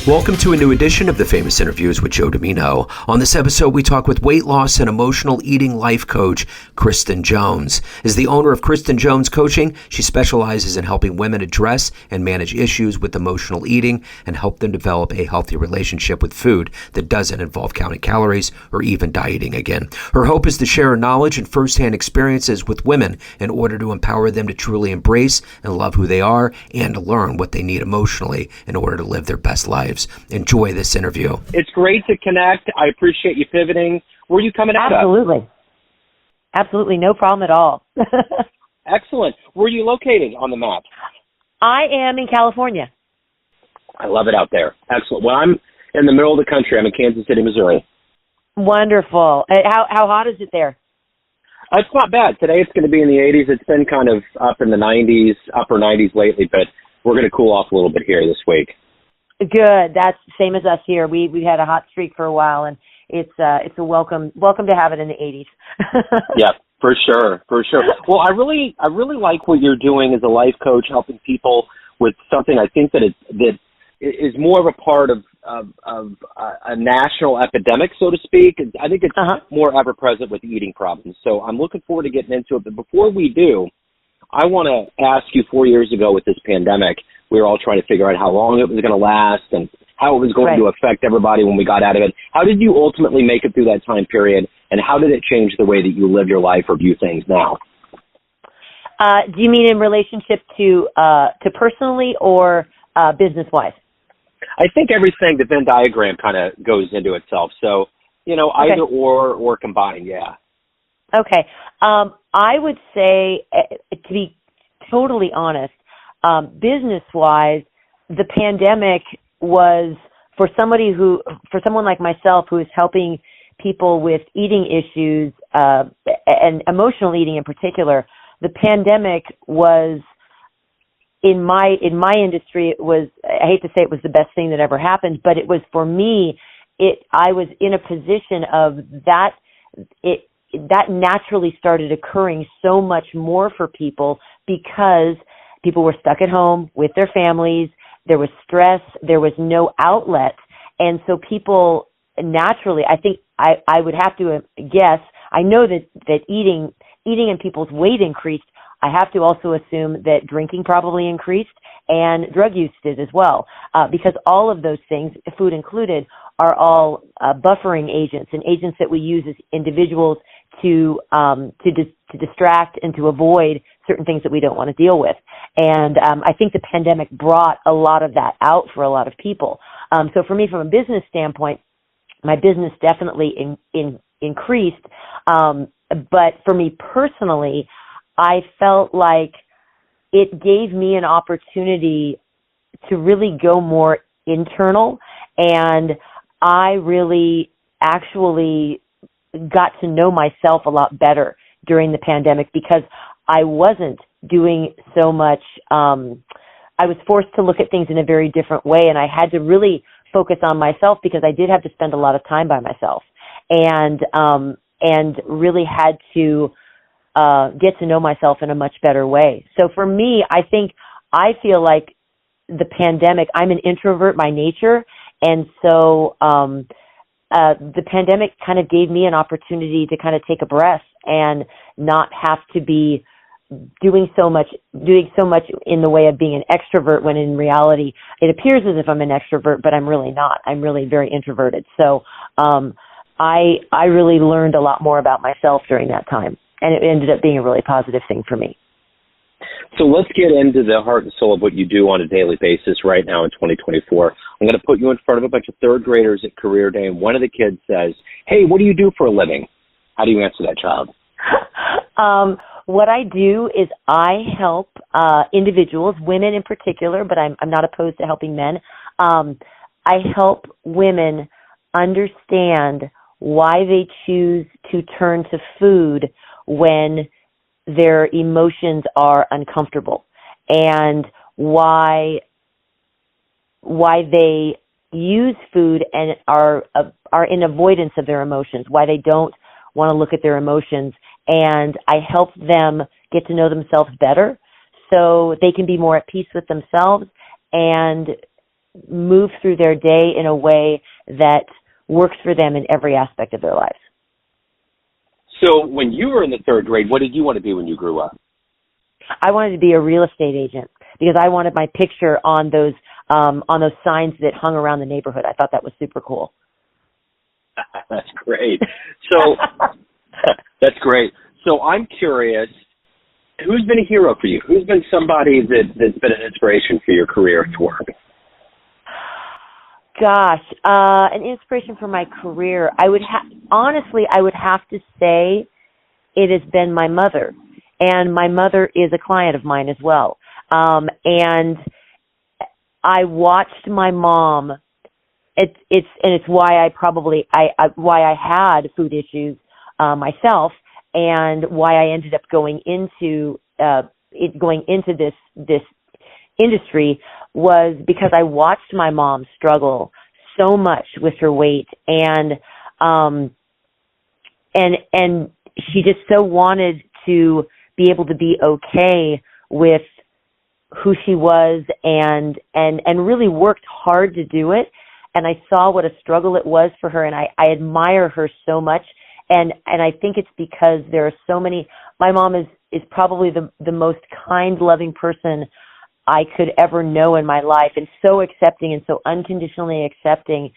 Welcome to a new edition of the Famous Interviews with Joe Dimino. On this episode, we talk with weight loss and emotional eating life coach Kristin Jones. As the owner of Kristin Jones Coaching, she specializes in helping women address and manage issues with emotional eating and help them develop a healthy relationship with food that doesn't involve counting calories or even dieting again. Her hope is to share her knowledge and firsthand experiences with women in order to empower them to truly embrace and love who they are and to learn what they need emotionally in order to live their best lives. Enjoy this interview. It's great to connect. I appreciate you pivoting. Where are you coming out of? Absolutely. No problem at all. Excellent. Where are you located on the map? I am in California. I love it out there. Excellent. Well, I'm in the middle of the country. I'm in Kansas City, Missouri. Wonderful. How hot is it there? It's not bad. Today it's going to be in the 80s. It's been kind of up in the 90s, upper 90s lately, but we're going to cool off a little bit here this week. Good. That's same as us here. We had a hot streak for a while, and it's a welcome to have it in the 80s. Yeah, for sure. Well, I really like what you're doing as a life coach, helping people with something I think that is more of a part of a national epidemic, so to speak. I think it's more ever present with eating problems. So I'm looking forward to getting into it. But before we do, I want to ask you, 4 years ago with this pandemic, we were all trying to figure out how long it was going to last and how it was going to affect everybody when we got out of it. How did you ultimately make it through that time period, and how did it change the way that you live your life or view things now? Do you mean in relationship to personally or business-wise? I think everything, the Venn diagram kind of goes into itself. So, either or combined, yeah. Okay. I would say, to be totally honest, business-wise, the pandemic was for someone like myself who is helping people with eating issues and emotional eating in particular. The pandemic was in my industry. It was, I hate to say it was the best thing that ever happened, but it was for me. I was in a position of that naturally started occurring so much more for people because people were stuck at home with their families. There was stress. There was no outlet. And so people naturally, I think I would have to guess, I know that eating and people's weight increased. I have to also assume that drinking probably increased and drug use did as well, because all of those things, food included, are all buffering agents and agents that we use as individuals to distract and to avoid certain things that we don't want to deal with. And I think the pandemic brought a lot of that out for a lot of people. So for me, from a business standpoint, my business definitely increased. But for me personally, I felt like it gave me an opportunity to really go more internal, and I really actually got to know myself a lot better during the pandemic because I wasn't doing so much. I was forced to look at things in a very different way, and I had to really focus on myself because I did have to spend a lot of time by myself, and really had to get to know myself in a much better way. So for me, I feel like the pandemic, I'm an introvert by nature, and so the pandemic kind of gave me an opportunity to kind of take a breath and not have to be doing so much in the way of being an extrovert, when in reality it appears as if I'm an extrovert, but I'm really not. I'm really very introverted. So I really learned a lot more about myself during that time, and it ended up being a really positive thing for me. So let's get into the heart and soul of what you do on a daily basis right now in 2024. I'm going to put you in front of a bunch of third graders at Career Day, and one of the kids says, "Hey, what do you do for a living?" How do you answer that child? What I do is I help individuals, women in particular, but I'm not opposed to helping men. I help women understand why they choose to turn to food when their emotions are uncomfortable, and why they use food and are in avoidance of their emotions, why they don't want to look at their emotions. And I help them get to know themselves better so they can be more at peace with themselves and move through their day in a way that works for them in every aspect of their lives. So when you were in the third grade, what did you want to be when you grew up? I wanted to be a real estate agent because I wanted my picture on those signs that hung around the neighborhood. I thought that was super cool. That's great. So that's great. So I'm curious, who's been a hero for you? Who's been somebody that's been an inspiration for your career at work? Gosh, an inspiration for my career. I would have to say it has been my mother, and my mother is a client of mine as well. And I watched my mom. It's why why I had food issues myself, and why I ended up going into this industry was because I watched my mom struggle so much with her weight, and she just so wanted to be able to be okay with who she was, and really worked hard to do it. And I saw what a struggle it was for her, and I admire her so much. And I think it's because there are so many. My mom is probably the most kind, loving person I could ever know in my life, and so accepting and so unconditionally accepting,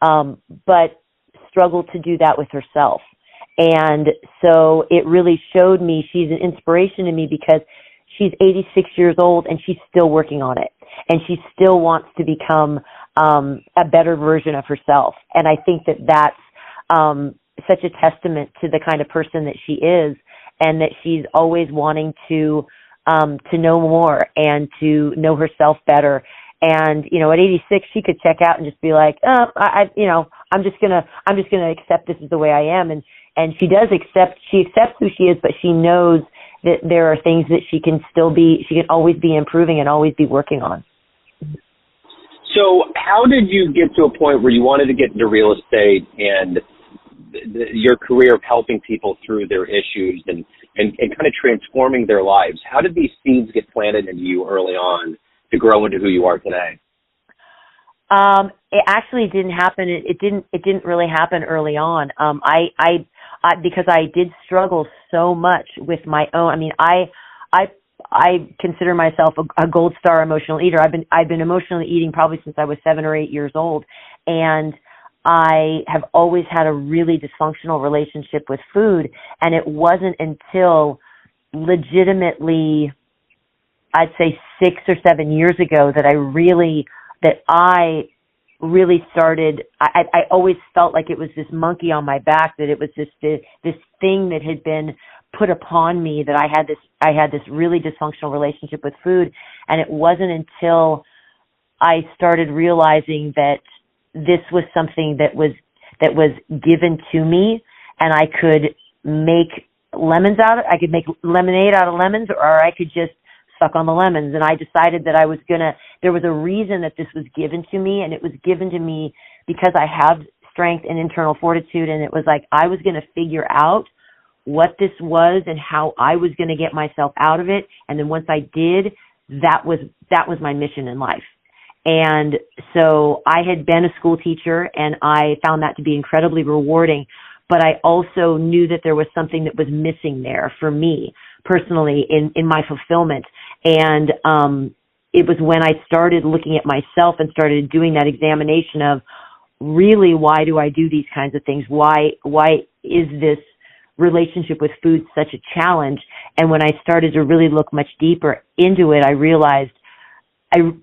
but struggled to do that with herself. And so it really showed me she's an inspiration to me because she's 86 years old and she's still working on it, and she still wants to become a better version of herself. And I think that's such a testament to the kind of person that she is, and that she's always wanting to know more and to know herself better. And, at 86, she could check out and just be like, I'm just going to accept this is the way I am. And she accepts who she is, but she knows that there are things that she can always be improving and always be working on. So how did you get to a point where you wanted to get into real estate and your career of helping people through their issues and kind of transforming their lives? How did these seeds get planted into you early on to grow into who you are today? It actually didn't happen. It didn't really happen early on. Because I did struggle so much with my own. I mean, I consider myself a gold star emotional eater. I've been emotionally eating probably since I was 7 or 8 years old, and I have always had a really dysfunctional relationship with food. And it wasn't until legitimately, I'd say 6 or 7 years ago that I really started. I always felt like it was this monkey on my back, that it was this thing that had been put upon me, that I had this really dysfunctional relationship with food. And it wasn't until I started realizing that this was something that was given to me, and I could make I could make lemonade out of lemons, or I could just suck on the lemons. And I decided that there was a reason that this was given to me, and it was given to me because I have strength and internal fortitude, and it was like I was going to figure out what this was and how I was going to get myself out of it. And then once I did, that was my mission in life. And so I had been a school teacher, and I found that to be incredibly rewarding, but I also knew that there was something that was missing there for me personally in my fulfillment. And it was when I started looking at myself and started doing that examination of really, why do I do these kinds of things? Why is this relationship with food such a challenge? And when I started to really look much deeper into it,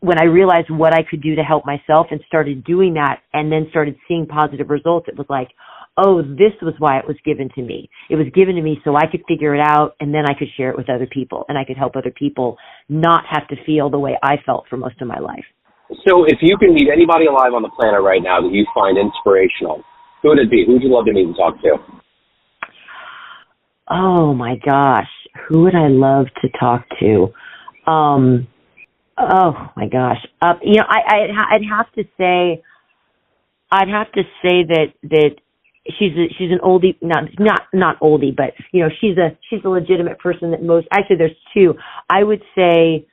when I realized what I could do to help myself and started doing that, and then started seeing positive results, it was like, oh, this was why it was given to me. It was given to me so I could figure it out, and then I could share it with other people, and I could help other people not have to feel the way I felt for most of my life. So if you can meet anybody alive on the planet right now that you find inspirational, who would it be? Who would you love to meet and talk to? Oh, my gosh. Who would I love to talk to? Oh my gosh! I'd have to say that she's an oldie, not oldie, but she's a legitimate person that actually there's two. I would say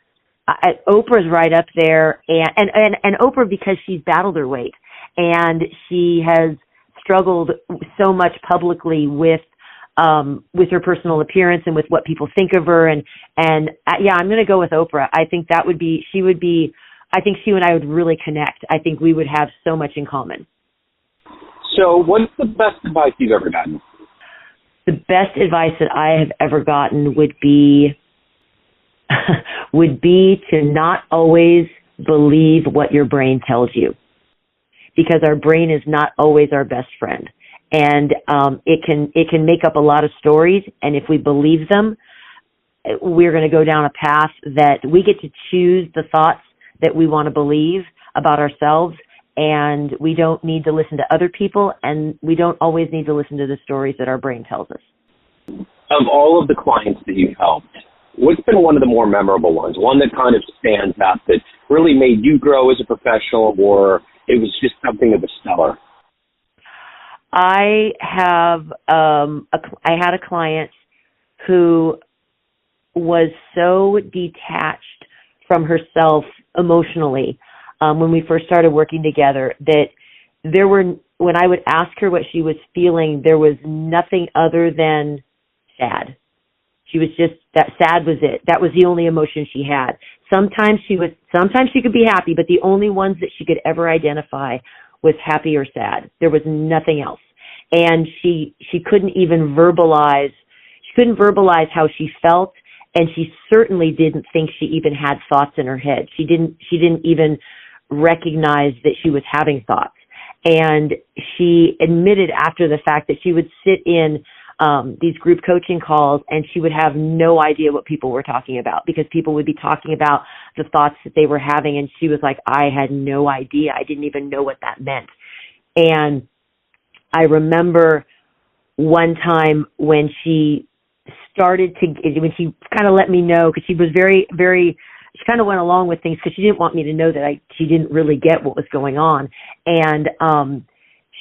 Oprah's right up there, and Oprah, because she's battled her weight and she has struggled so much publicly with her personal appearance and with what people think of her, and yeah, I'm going to go with Oprah. I think I think she and I would really connect. I think we would have so much in common. So what's the best advice you've ever gotten? The best advice that I have ever gotten would be to not always believe what your brain tells you, because our brain is not always our best friend. And it can make up a lot of stories, and if we believe them, we're going to go down a path that we get to choose the thoughts that we want to believe about ourselves, and we don't need to listen to other people, and we don't always need to listen to the stories that our brain tells us. Of all of the clients that you've helped, what's been one of the more memorable ones, one that kind of stands out that really made you grow as a professional, or it was just something of a stellar? I had a client who was so detached from herself emotionally when we first started working together that when I would ask her what she was feeling, there was nothing other than sad. She was just, that sad was it. That was the only emotion she had. Sometimes she could be happy, but the only ones that she could ever identify was happy or sad. There was nothing else. And she couldn't even verbalize how she felt, and she certainly didn't think she even had thoughts in her head. She didn't even recognize that she was having thoughts. And she admitted after the fact that she would sit in these group coaching calls, and she would have no idea what people were talking about, because people would be talking about the thoughts that they were having, and she was like, I had no idea. I didn't even know what that meant. And I remember one time when she when she kind of let me know, because she was very, very, she kind of went along with things because she didn't want me to know that she didn't really get what was going on. And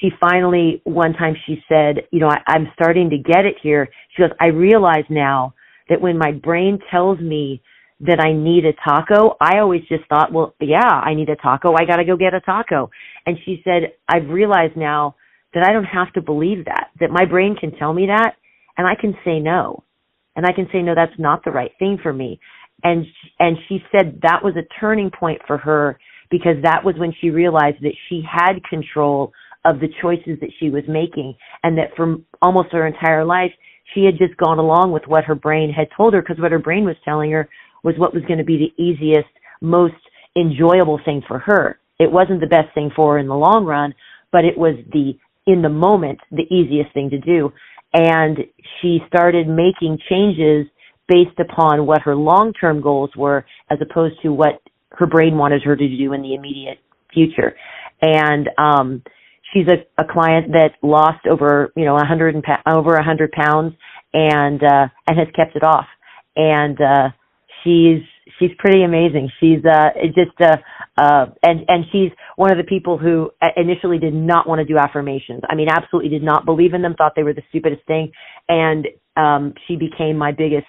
she finally, one time she said, I'm starting to get it here. She goes, I realize now that when my brain tells me that I need a taco, I always just thought, well, yeah, I need a taco. I got to go get a taco. And she said, I've realized now that I don't have to believe that my brain can tell me that, and I can say no. And I can say, no, that's not the right thing for me. And she said that was a turning point for her, because that was when she realized that she had control of the choices that she was making, and that for almost her entire life, she had just gone along with what her brain had told her, because what her brain was telling her was what was going to be the easiest, most enjoyable thing for her. It wasn't the best thing for her in the long run, but it was in the moment, the easiest thing to do. And she started making changes based upon what her long-term goals were, as opposed to what her brain wanted her to do in the immediate future. And she's a client that lost over 100 pounds and has kept it off. And she's pretty amazing. She's and she's one of the people who initially did not want to do affirmations. I mean, absolutely did not believe in them, thought they were the stupidest thing. And she became my biggest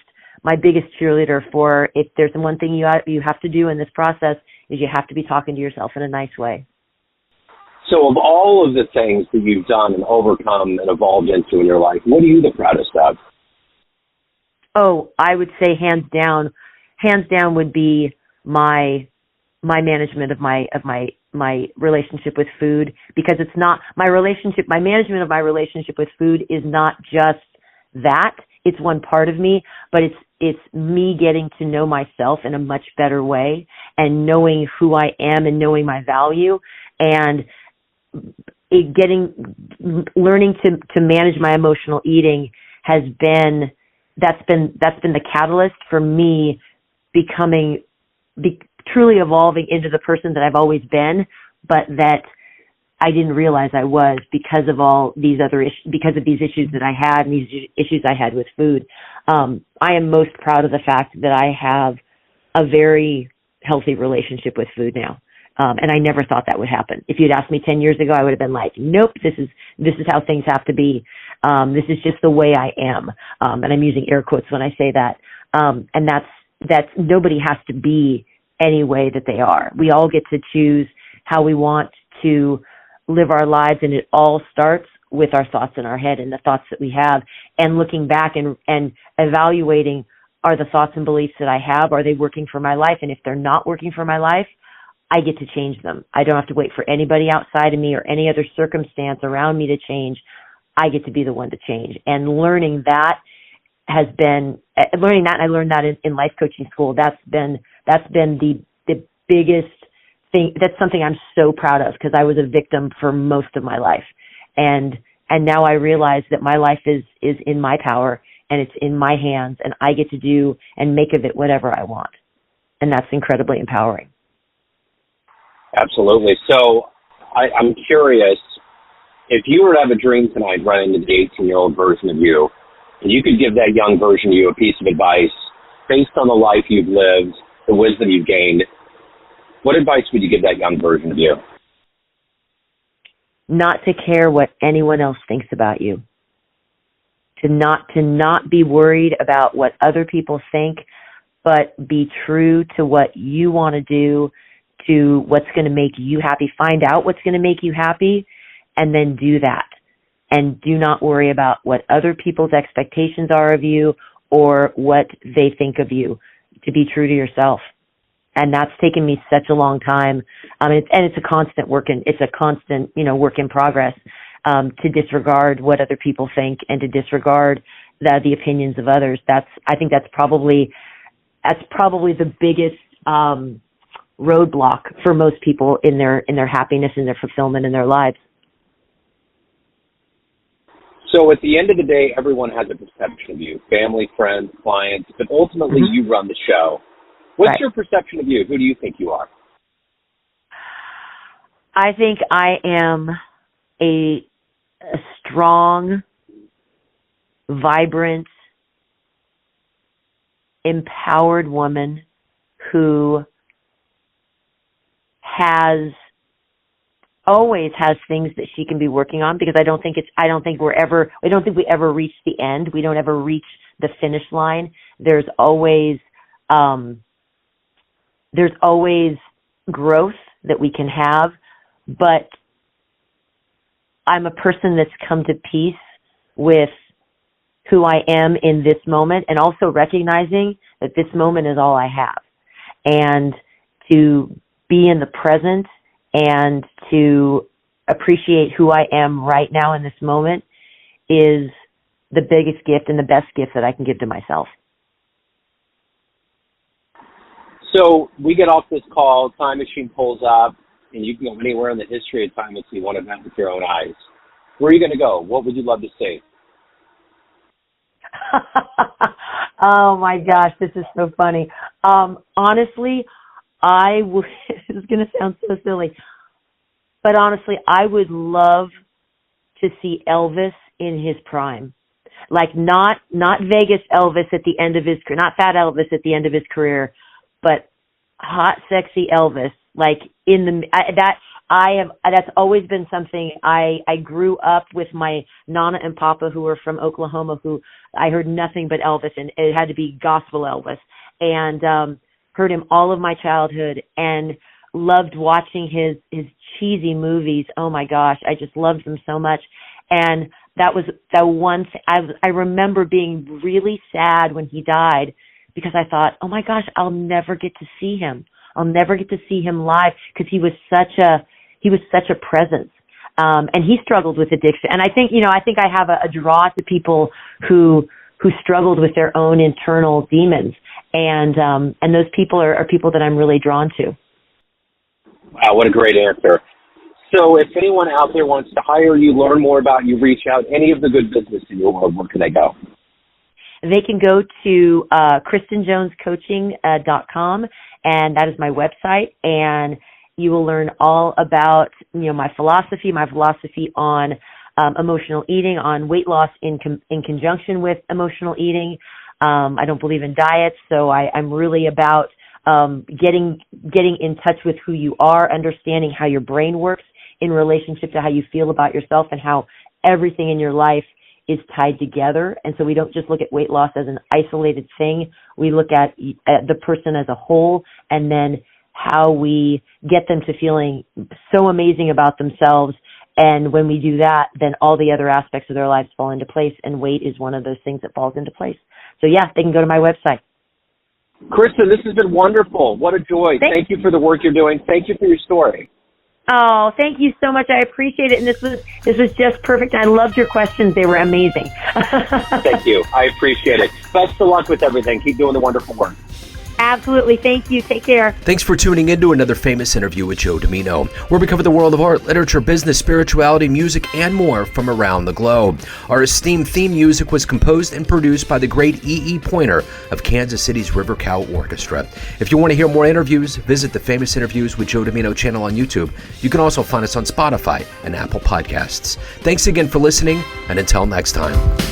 cheerleader for, if there's one thing you have to do in this process, is you have to be talking to yourself in a nice way. So of all of the things that you've done and overcome and evolved into in your life, what are you the proudest of? Oh, I would say hands down would be my management of my relationship with food, because it's not my management of my relationship with food is not just that. It's one part of me, but it's me getting to know myself in a much better way, and knowing who I am and knowing my value, and learning to manage my emotional eating that's been the catalyst for me truly evolving into the person that I've always been, but that I didn't realize I was, because of all these other because of these issues that I had, and these issues I had with food. I am most proud of the fact that I have a very healthy relationship with food now. And I never thought that would happen. If you'd asked me 10 years ago, I would have been like, nope, this is how things have to be. This is just the way I am. And I'm using air quotes when I say that. And that's nobody has to be any way that they are. We all get to choose how we want to live our lives, and it all starts with our thoughts in our head and the thoughts that we have, and looking back and evaluating, are the thoughts and beliefs that I have, are they working for my life? And if they're not working for my life, I get to change them. I don't have to wait for anybody outside of me or any other circumstance around me to change. I get to be the one to change. And learning that, and I learned that in life coaching school. That's been the biggest thing. That's something I'm so proud of, because I was a victim for most of my life. And now I realize that my life is in my power, and it's in my hands, and I get to do and make of it whatever I want. And that's incredibly empowering. Absolutely. So I'm curious, if you were to have a dream tonight running into the 18-year-old version of you, and you could give that young version of you a piece of advice based on the life you've lived, the wisdom you've gained, what advice would you give that young version of you? Not to care what anyone else thinks about you. To not be worried about what other people think, but be true to what you want to do, to what's going to make you happy. Find out what's going to make you happy, and then do that. And do not worry about what other people's expectations are of you or what they think of you. To be true to yourself. And that's taken me such a long time. It's a constant work in progress, to disregard what other people think and to disregard the opinions of others. I think that's probably the biggest roadblock for most people in their happiness and their fulfillment in their lives. So at the end of the day, everyone has a perception of you, family, friends, clients, but ultimately you run the show. What's Right. your perception of you? Who do you think you are? I think I am a strong, vibrant, empowered woman who always has things that she can be working on, because I don't think we ever reach the end. We don't ever reach the finish line. There's always growth that we can have, but I'm a person that's come to peace with who I am in this moment, and also recognizing that this moment is all I have, and to be in the present and to appreciate who I am right now in this moment is the biggest gift and the best gift that I can give to myself. So we get off this call, time machine pulls up, and you can go anywhere in the history of time and see one event with your own eyes. Where are you going to go? What would you love to see? Oh my gosh, this is so funny. Honestly, this is going to sound so silly, but honestly, I would love to see Elvis in his prime. Like not Vegas Elvis at the end of his career, not fat Elvis at the end of his career, but hot, sexy Elvis. Like that's always been something. I grew up with my Nana and Papa, who were from Oklahoma, who I heard nothing but Elvis, and it had to be gospel Elvis, and heard him all of my childhood, and loved watching his cheesy movies. Oh my gosh, I just loved them so much. And that was the one thing. I remember being really sad when he died, because I thought, oh my gosh, I'll never get to see him. I'll never get to see him live, because he was such a presence. And he struggled with addiction. And I think I have a draw to people who struggled with their own internal demons. And those people are people that I'm really drawn to. Wow, what a great answer. So if anyone out there wants to hire you, learn more about you, reach out, any of the good business in your world, where can they go? They can go to KristinJonesCoaching.com, and that is my website, and you will learn all about my philosophy on emotional eating, on weight loss in conjunction with emotional eating. I don't believe in diets, so I'm really about getting in touch with who you are, understanding how your brain works in relationship to how you feel about yourself, and how everything in your life is tied together. And so we don't just look at weight loss as an isolated thing. We look at the person as a whole, and then how we get them to feeling so amazing about themselves. And when we do that, then all the other aspects of their lives fall into place, and weight is one of those things that falls into place. So yeah, they can go to my website. Kristin, this has been wonderful. What a joy. Thank you for the work you're doing. Thank you for your story. Oh, thank you so much. I appreciate it. And this was just perfect. I loved your questions. They were amazing. Thank you. I appreciate it. Best of luck with everything. Keep doing the wonderful work. Absolutely. Thank you. Take care. Thanks for tuning in to another famous interview with Joe Dimino, where we cover the world of art, literature, business, spirituality, music, and more from around the globe. Our esteemed theme music was composed and produced by the great E.E. Pointer of Kansas City's River Cow Orchestra. If you want to hear more interviews, visit the Famous Interviews with Joe Dimino channel on YouTube. You can also find us on Spotify and Apple Podcasts. Thanks again for listening, and until next time.